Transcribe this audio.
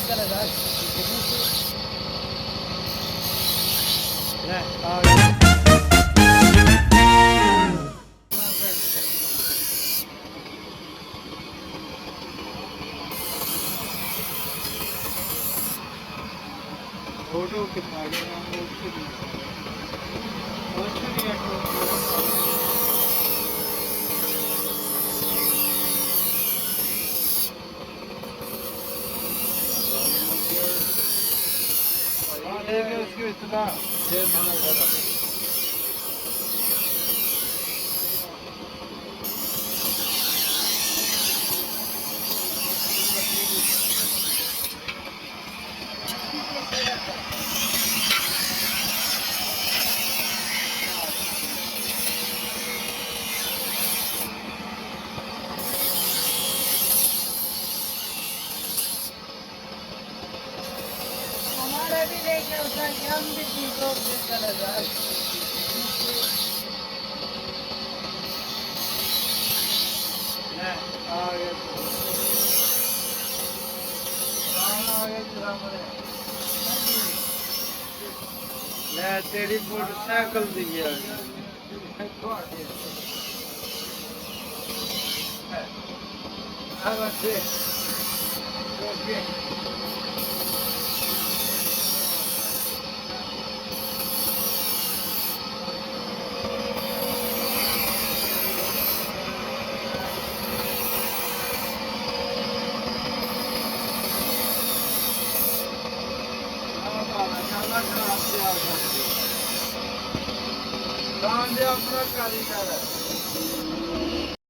ਲੈ ਆ ਗਿਆ फोटो के आगे हम उसकी इतना भी देखना उसका हम भी चीजों से चलेगा तेरी मोटरसाइकिल दी है अपना कारीगर है